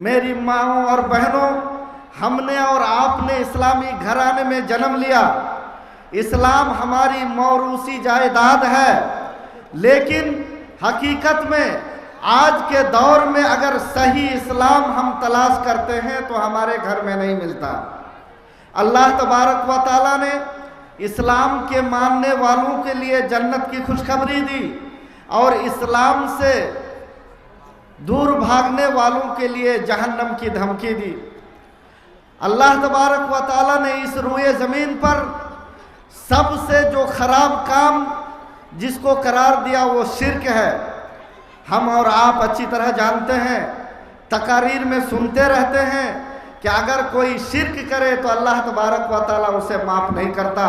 मेरी माओं और बहनों, हमने और आपने इस्लामी घराने में जन्म लिया। इस्लाम हमारी मौरूसी जायदाद है, लेकिन हकीकत में आज के दौर में अगर सही इस्लाम हम तलाश करते हैं तो हमारे घर में नहीं मिलता। अल्लाह तबारक व तआला ने इस्लाम के मानने वालों के लिए जन्नत की खुशखबरी दी और इस्लाम से दूर भागने वालों के लिए जहन्नम की धमकी दी। अल्लाह तबारक व तआला ने इस रूए ज़मीन पर सबसे जो ख़राब काम जिसको करार दिया वो शिर्क है। हम और आप अच्छी तरह जानते हैं, तकारीर में सुनते रहते हैं कि अगर कोई शिर्क करे तो अल्लाह तबारक व तआला उसे माफ़ नहीं करता।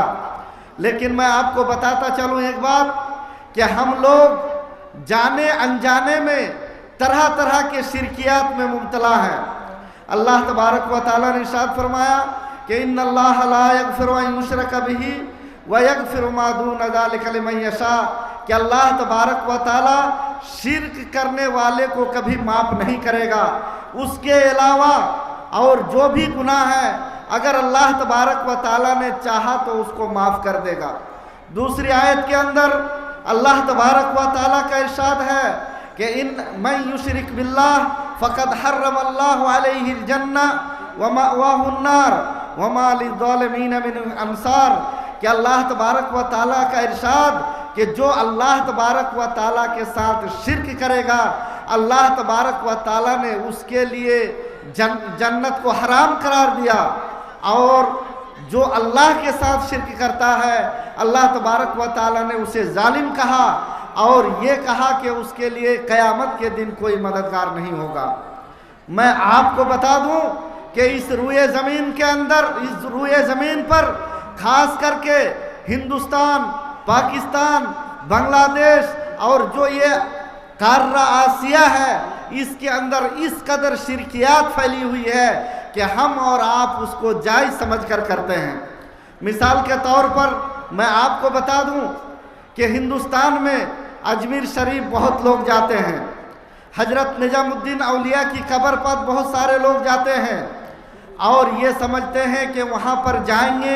लेकिन मैं आपको बताता चलूँ एक बात कि हम लोग जाने अनजाने में तरह तरह के शिरकियात में मुब्तला हैं। अल्लाह तबारक व तआला ने इरशाद फरमाया कि इन्नल्लाह ला यगफिरु अन युशरका बिही व यगफिरु मा दून ज़ालिका लिमन यशा, कि अल्लाह तबारक व तआला शिर्क करने वाले को कभी माफ़ नहीं करेगा। उसके अलावा और जो भी गुनाह है अगर अल्लाह तबारक व तआला ने चाहा तो उसको माफ़ कर देगा। दूसरी आयत के अंदर अल्लाह तबारक व तआला का इरशाद है कि इन मन युशरिक बिल्लाह फ़क़द हर्रमल्लाहु अलैहिल जन्नह व मअवाहुन नार व मा लिज़्ज़ालिमीन मिन अंसार, कि अल्लाह तबारक व तआला का इरशाद कि जो अल्लाह तबारक व तआला के साथ शिर्क करेगा, अल्लाह तबारक व तआला ने उसके लिए जन्नत को हराम करार दिया। और जो अल्लाह के साथ शिर्क करता है अल्लाह तबारक व तआला ने उसे जालिम कहा और ये कहा कि उसके लिए क़यामत के दिन कोई मददगार नहीं होगा। मैं आपको बता दूं कि इस रूए ज़मीन के अंदर, इस रूए ज़मीन पर ख़ास करके हिंदुस्तान, पाकिस्तान, बांग्लादेश और जो ये कार्रा आसिया है, इसके अंदर इस कदर शिरकियात फैली हुई है कि हम और आप उसको जायज़ समझ कर करते हैं। मिसाल के तौर पर मैं आपको बता दूं कि हिंदुस्तान में अजमेर शरीफ बहुत लोग जाते हैं, हजरत निजामुद्दीन औलिया की कब्र पर बहुत सारे लोग जाते हैं और ये समझते हैं कि वहाँ पर जाएंगे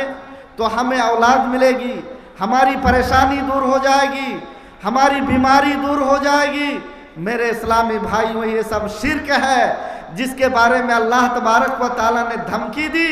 तो हमें औलाद मिलेगी, हमारी परेशानी दूर हो जाएगी, हमारी बीमारी दूर हो जाएगी। मेरे इस्लामी भाइयों, ये सब शिर्क है जिसके बारे में अल्लाह तबारक व तआला ने धमकी दी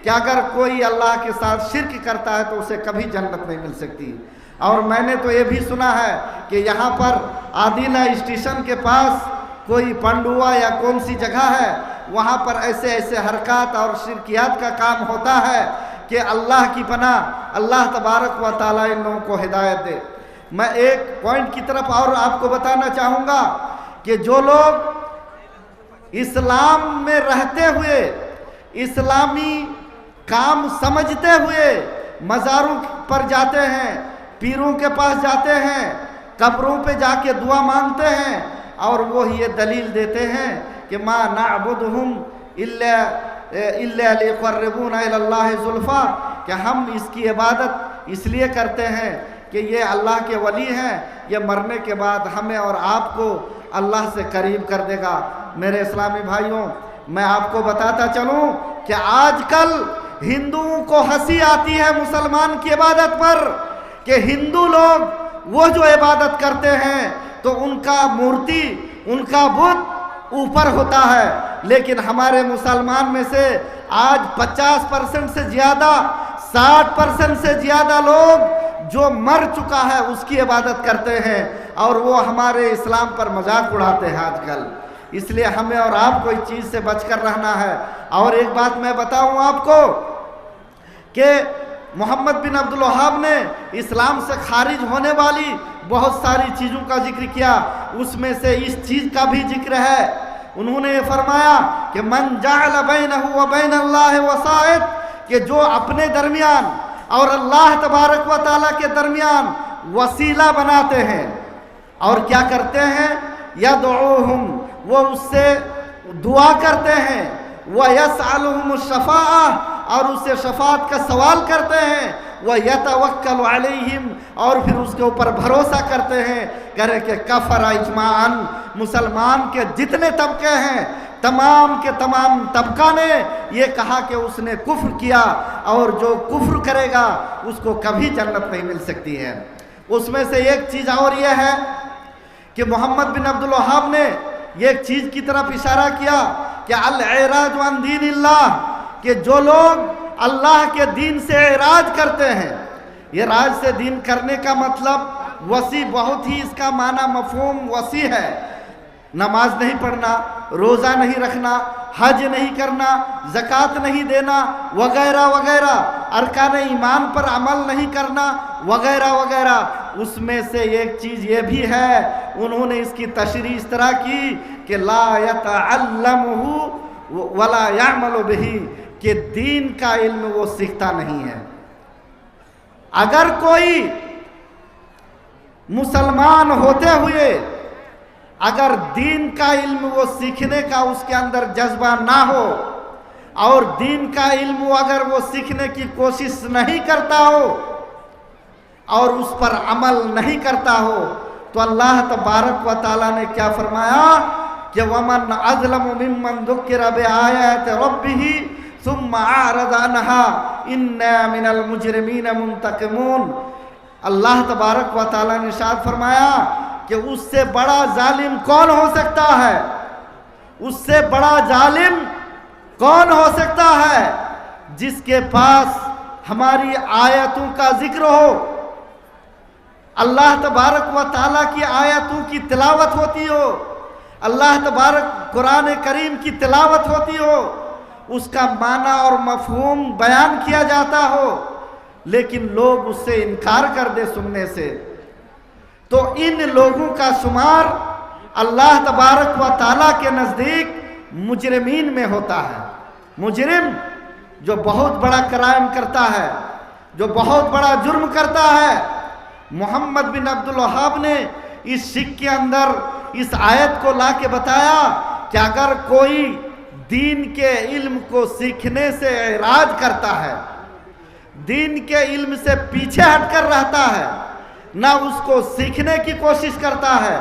कि अगर कोई अल्लाह के साथ शिर्क करता है तो उसे कभी जन्नत नहीं मिल सकती। और मैंने तो ये भी सुना है कि यहाँ पर आदीना स्टेशन के पास कोई पंडुआ या कौन सी जगह है, वहाँ पर ऐसे ऐसे हरकत और शिरकियात का काम होता है कि अल्लाह की पनाह, अल्लाह तबारक व तआला इन लोगों को हिदायत दे। मैं एक पॉइंट की तरफ और आपको बताना चाहूँगा कि जो लोग इस्लाम में रहते हुए, इस्लामी काम समझते हुए मज़ारों पर जाते हैं, पीरों के पास जाते हैं, कब्रों पे जाके दुआ मांगते हैं और वो ये दलील देते हैं कि मा नअबुदुहुम इल्ला लियुक़र्रिबूना इलल्लाहि ज़ुल्फ़ा, कि हम इसकी इबादत इसलिए करते हैं कि ये अल्लाह के वली हैं, ये मरने के बाद हमें और आपको अल्लाह से करीब कर देगा। मेरे इस्लामी भाइयों, मैं आपको बताता चलूँ कि आजकल हिंदुओं को हंसी आती है मुसलमान की इबादत पर कि हिंदू लोग वो जो इबादत करते हैं तो उनका मूर्ति, उनका बुत ऊपर होता है, लेकिन हमारे मुसलमान में से आज 50% से ज़्यादा, 60% से ज़्यादा लोग जो मर चुका है उसकी इबादत करते हैं और वो हमारे इस्लाम पर मजाक उड़ाते हैं आजकल। इसलिए हमें और आपको इस चीज़ से बचकर रहना है। और एक बात मैं बताऊं आपको कि मोहम्मद बिन अब्दुल वहाब ने इस्लाम से खारिज होने वाली बहुत सारी चीज़ों का जिक्र किया, उसमें से इस चीज़ का भी जिक्र है। उन्होंने ये फरमाया कि मन जअल बैनहु व बैनल्लाहि वसाइत, कि जो अपने दरमियान और अल्लाह तबारक व तआला के दरमियान वसीला बनाते हैं और क्या करते हैं, यदऊहुम, वो उससे दुआ करते हैं, व यसअलुहुम शफाअ, और उससे शफात का सवाल करते हैं, व यतवक्कलु अलैहिम, और फिर उसके ऊपर भरोसा करते हैं। करे कि कफर इजमाअन, मुसलमान के जितने तबके हैं तमाम के तमाम तबका ने ये कहा कि उसने कुफ्र किया और जो कुफ्र करेगा उसको कभी जन्नत नहीं मिल सकती है। उसमें से एक चीज़ और यह है कि मोहम्मद बिन अब्दुल वहाब ने एक चीज़ की तरफ इशारा किया कि अल-इराज अन दीनिल्लाह, कि जो लोग अल्लाह के दीन से इराज करते हैं, ये राज से दीन करने का मतलब वसी, बहुत ही इसका माना मफहूम वसी है। नमाज नहीं पढ़ना, रोज़ा नहीं रखना, हज नहीं करना, ज़कात नहीं देना, वगैरह वगैरह, अरकान ईमान पर अमल नहीं करना, वगैरह वगैरह। उसमें से एक चीज़ ये भी है, उन्होंने इसकी तशरीह इस तरह की कि ला यतअल्लमुहु वला यअमलु बिही, कि दीन का इल्म वो सीखता नहीं है। अगर कोई मुसलमान होते हुए अगर दीन का इल्म वो सीखने का उसके अंदर जज्बा ना हो और दीन का इल्म अगर वो सीखने की कोशिश नहीं करता हो और उस पर अमल नहीं करता हो, तो अल्लाह तबारक व तआला ने क्या फरमाया कि वमन अज़लमु मिम्मन ज़ुक्किरा बिआयाति रब्बिही सुम्मा अअरज़ अन्हा इन्ना मिनल मुजरिमीन मुंतक़िमून। अल्लाह तबारक व तआला ने इरशाद फरमाया कि उससे बड़ा जालिम कौन हो सकता है, उससे बड़ा जालिम कौन हो सकता है जिसके पास हमारी आयतों का जिक्र हो, अल्लाह तबारक व तआला की आयतों की तिलावत होती हो, अल्लाह तबारक कुरान करीम की तिलावत होती हो, उसका माना और मफहूम बयान किया जाता हो, लेकिन लोग उससे इनकार कर दे सुनने से, तो इन लोगों का शुमार अल्लाह तबारक व तआला के नज़दीक मुजरिमीन में होता है। मुजरिम जो बहुत बड़ा क्राइम करता है, जो बहुत बड़ा जुर्म करता है। मोहम्मद बिन अब्दुल वहाब ने इस शिक के अंदर इस आयत को ला के बताया कि अगर कोई दीन के इल्म को सीखने से एराज करता है, दीन के इल्म से पीछे हटकर रहता है, ना उसको सीखने की कोशिश करता है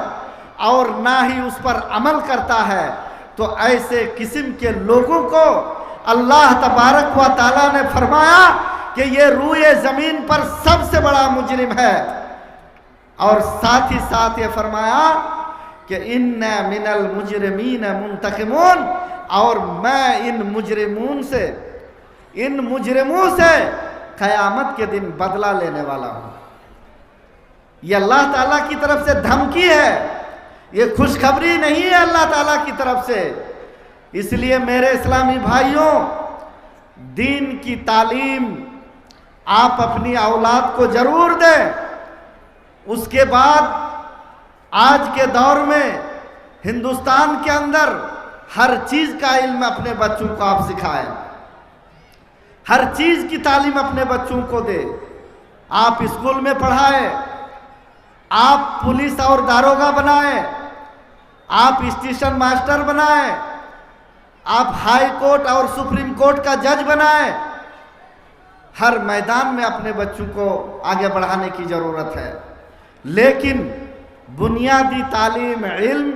और ना ही उस पर अमल करता है, तो ऐसे किस्म के लोगों को अल्लाह तबारक व तआला ने फरमाया कि ये रूए ज़मीन पर सबसे बड़ा मुजरिम है। और साथ ही साथ ये फरमाया कि इन्ना मिनल मुजरिमीन मुंतक़िमून, और मैं इन मुजरिमों से क़यामत के दिन बदला लेने वाला हूँ। ये अल्लाह ताला की तरफ से धमकी है, ये खुशखबरी नहीं है अल्लाह ताला की तरफ से। इसलिए मेरे इस्लामी भाइयों, दीन की तालीम आप अपनी औलाद को जरूर दें। उसके बाद आज के दौर में हिंदुस्तान के अंदर हर चीज़ का इल्म अपने बच्चों को आप सिखाएं, हर चीज़ की तालीम अपने बच्चों को दे। आप स्कूल में पढ़ाएं, आप पुलिस और दारोगा बनाएं, आप स्टेशन मास्टर बनाएं, आप हाई कोर्ट और सुप्रीम कोर्ट का जज बनाएं। हर मैदान में अपने बच्चों को आगे बढ़ाने की ज़रूरत है। लेकिन बुनियादी तालीम, इल्म,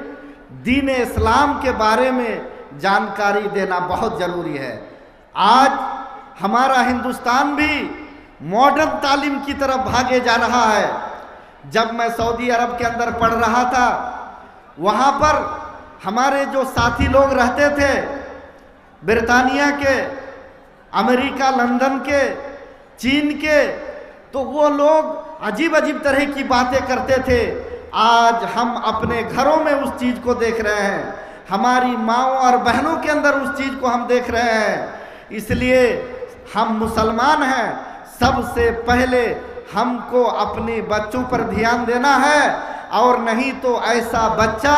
दीन इस्लाम के बारे में जानकारी देना बहुत ज़रूरी है। आज हमारा हिंदुस्तान भी मॉडर्न तालीम की तरफ भागे जा रहा है। जब मैं सऊदी अरब के अंदर पढ़ रहा था, वहाँ पर हमारे जो साथी लोग रहते थे, ब्रिटानिया के, अमेरिका, लंदन के, चीन के, तो वो लोग अजीब अजीब तरह की बातें करते थे। आज हम अपने घरों में उस चीज़ को देख रहे हैं, हमारी माँओं और बहनों के अंदर उस चीज़ को हम देख रहे हैं। इसलिए हम मुसलमान हैं, सबसे पहले हमको अपने बच्चों पर ध्यान देना है, और नहीं तो ऐसा बच्चा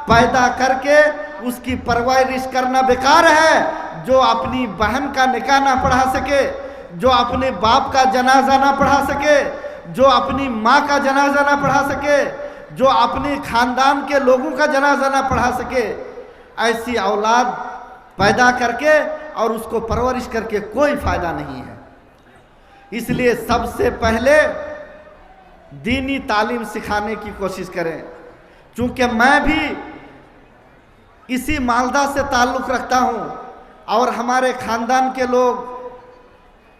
पैदा करके उसकी परवरिश करना बेकार है जो अपनी बहन का निकाह ना पढ़ा सके, जो अपने बाप का जनाजा ना पढ़ा सके, जो अपनी माँ का जनाजा ना पढ़ा सके, जो अपने खानदान के लोगों का जनाजा ना पढ़ा सके। ऐसी औलाद पैदा करके और उसको परवरिश करके कोई फ़ायदा नहीं है। इसलिए सबसे पहले दीनी तालीम सिखाने की कोशिश करें। चूँकि मैं भी इसी मालदा से ताल्लुक़ रखता हूँ और हमारे ख़ानदान के लोग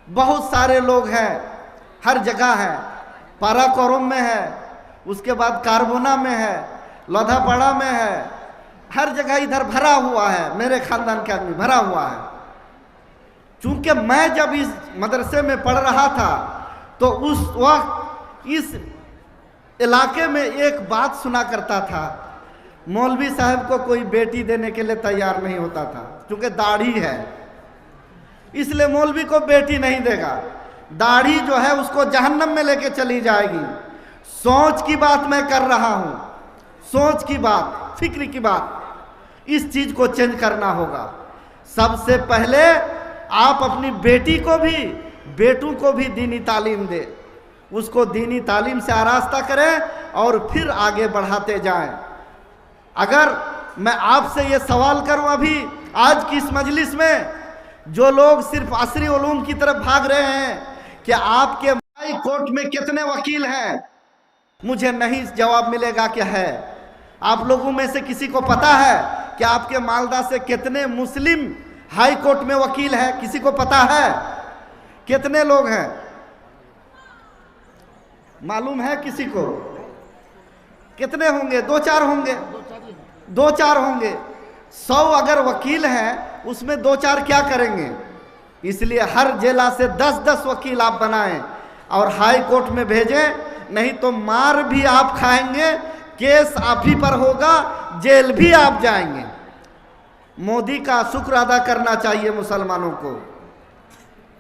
बहुत सारे लोग हैं, हर जगह हैं। पाराकोरम में है, उसके बाद कार्बोना में है, लोधापाड़ा में है, हर जगह इधर भरा हुआ है, मेरे ख़ानदान के आदमी भरा हुआ है। चूँकि मैं जब इस मदरसे में पढ़ रहा था तो उस वक्त इस इलाके में एक बात सुना करता था, मौलवी साहब को कोई बेटी देने के लिए तैयार नहीं होता था, क्योंकि दाढ़ी है इसलिए मौलवी को बेटी नहीं देगा। दाढ़ी जो है उसको जहन्नम में लेके चली जाएगी। सोच की बात मैं कर रहा हूँ, सोच की बात, फिक्र की बात। इस चीज़ को चेंज करना होगा। सबसे पहले आप अपनी बेटी को भी, बेटों को भी दीनी तालीम दे, उसको दीनी तालीम से आरास्ता करें और फिर आगे बढ़ाते जाएं। अगर मैं आपसे ये सवाल करूं अभी आज की इस मजलिस में, जो लोग सिर्फ असरी उलूम की तरफ भाग रहे हैं कि आपके हाई कोर्ट में कितने वकील हैं, मुझे नहीं जवाब मिलेगा कि है। आप लोगों में से किसी को पता है कि आपके मालदा से कितने मुस्लिम हाई कोर्ट में वकील है? किसी को पता है कितने लोग हैं? मालूम है किसी को? कितने होंगे? दो चार होंगे, दो चार होंगे। 100 अगर वकील हैं उसमें दो चार क्या करेंगे? इसलिए हर जिला से 10-10 वकील आप बनाएं और हाई कोर्ट में भेजें, नहीं तो मार भी आप खाएंगे, केस आप ही पर होगा, जेल भी आप जाएंगे। मोदी का शुक्र अदा करना चाहिए मुसलमानों को।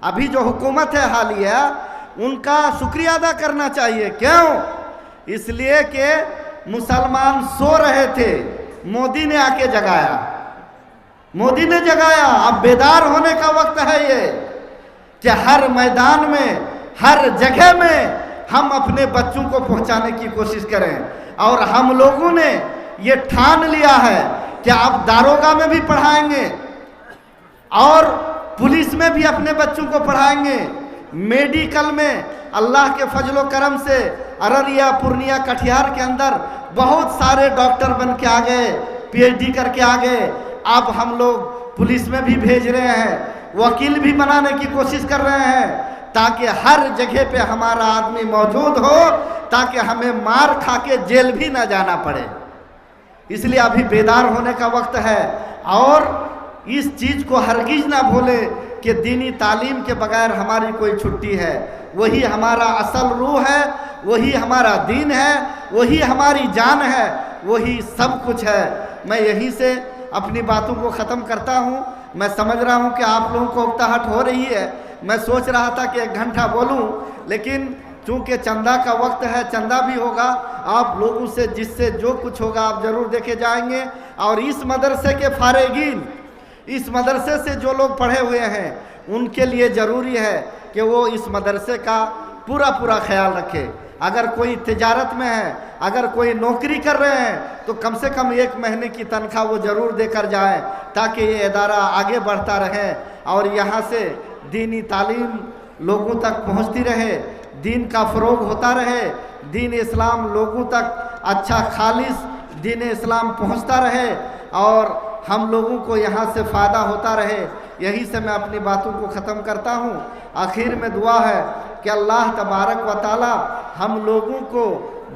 अभी जो हुकूमत है हालिया, उनका शुक्रिया अदा करना चाहिए। क्यों? इसलिए कि मुसलमान सो रहे थे, मोदी ने आके जगाया, मोदी ने जगाया। अब बेदार होने का वक्त है ये कि हर मैदान में, हर जगह में हम अपने बच्चों को पहुंचाने की कोशिश करें। और हम लोगों ने ये ठान लिया है कि आप दारोगा में भी पढ़ाएंगे और पुलिस में भी अपने बच्चों को पढ़ाएंगे, मेडिकल में अल्लाह के फजलो करम से अररिया, पूर्णिया, कटिहार के अंदर बहुत सारे डॉक्टर बन के आ गए, पीएचडी करके आ गए। अब हम लोग पुलिस में भी भेज रहे हैं, वकील भी बनाने की कोशिश कर रहे हैं, ताकि हर जगह पे हमारा आदमी मौजूद हो, ताकि हमें मार खा के जेल भी ना जाना पड़े। इसलिए अभी बेदार होने का वक्त है और इस चीज़ को हरगिज ना भूले कि दीनी तालीम के बगैर हमारी कोई छुट्टी है। वही हमारा असल रूह है, वही हमारा दीन है, वही हमारी जान है, वही सब कुछ है। मैं यहीं से अपनी बातों को ख़त्म करता हूँ। मैं समझ रहा हूँ कि आप लोगों को उकताहट हो रही है। मैं सोच रहा था कि 1 घंटा बोलूँ, लेकिन चूँकि चंदा का वक्त है, चंदा भी होगा। आप लोगों से जिससे जो कुछ होगा आप ज़रूर देखे जाएंगे। और इस मदरसे के फारेगीन, इस मदरसे से जो लोग पढ़े हुए हैं, उनके लिए ज़रूरी है कि वो इस मदरसे का पूरा ख्याल रखे। अगर कोई तिजारत में है, अगर कोई नौकरी कर रहे हैं, तो कम से कम 1 महीने की तनख्वाह वो ज़रूर देकर जाएं, ताकि ये इदारा आगे बढ़ता रहे और यहाँ से दीनी तालीम लोगों तक पहुँचती रहे, दीन का फ़रोग होता रहे, दीन इस्लाम लोगों तक अच्छा खालिस दीन इस्लाम पहुँचता रहे और हम लोगों को यहाँ से फ़ायदा होता रहे। यही से मैं अपनी बातों को ख़त्म करता हूँ। आखिर में दुआ है कि अल्लाह तबारक व ताला हम लोगों को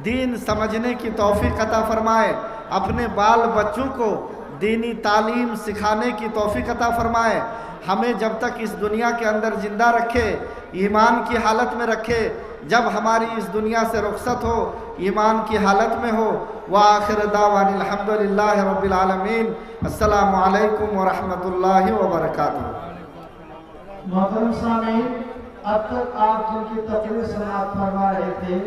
दीन समझने की तौफीक अता फ़रमाए, अपने बाल बच्चों को दीनी तालीम सिखाने की तौफीक अता फ़रमाए। हमें जब तक इस दुनिया के अंदर ज़िंदा रखे, ईमान की हालत में रखे, जब हमारी इस दुनिया से रुखसत हो ईमान की हालत में हो। व आखिर दावानिल हम्दुलिल्लाहि रब्बिल आलमीन। अस्सलामु अलैकुम व रहमतुल्लाहि व बरकातुहू। मोहतरम सामीन, अब तक आप जिनकी तकरीर समाअत फरमा रहे थे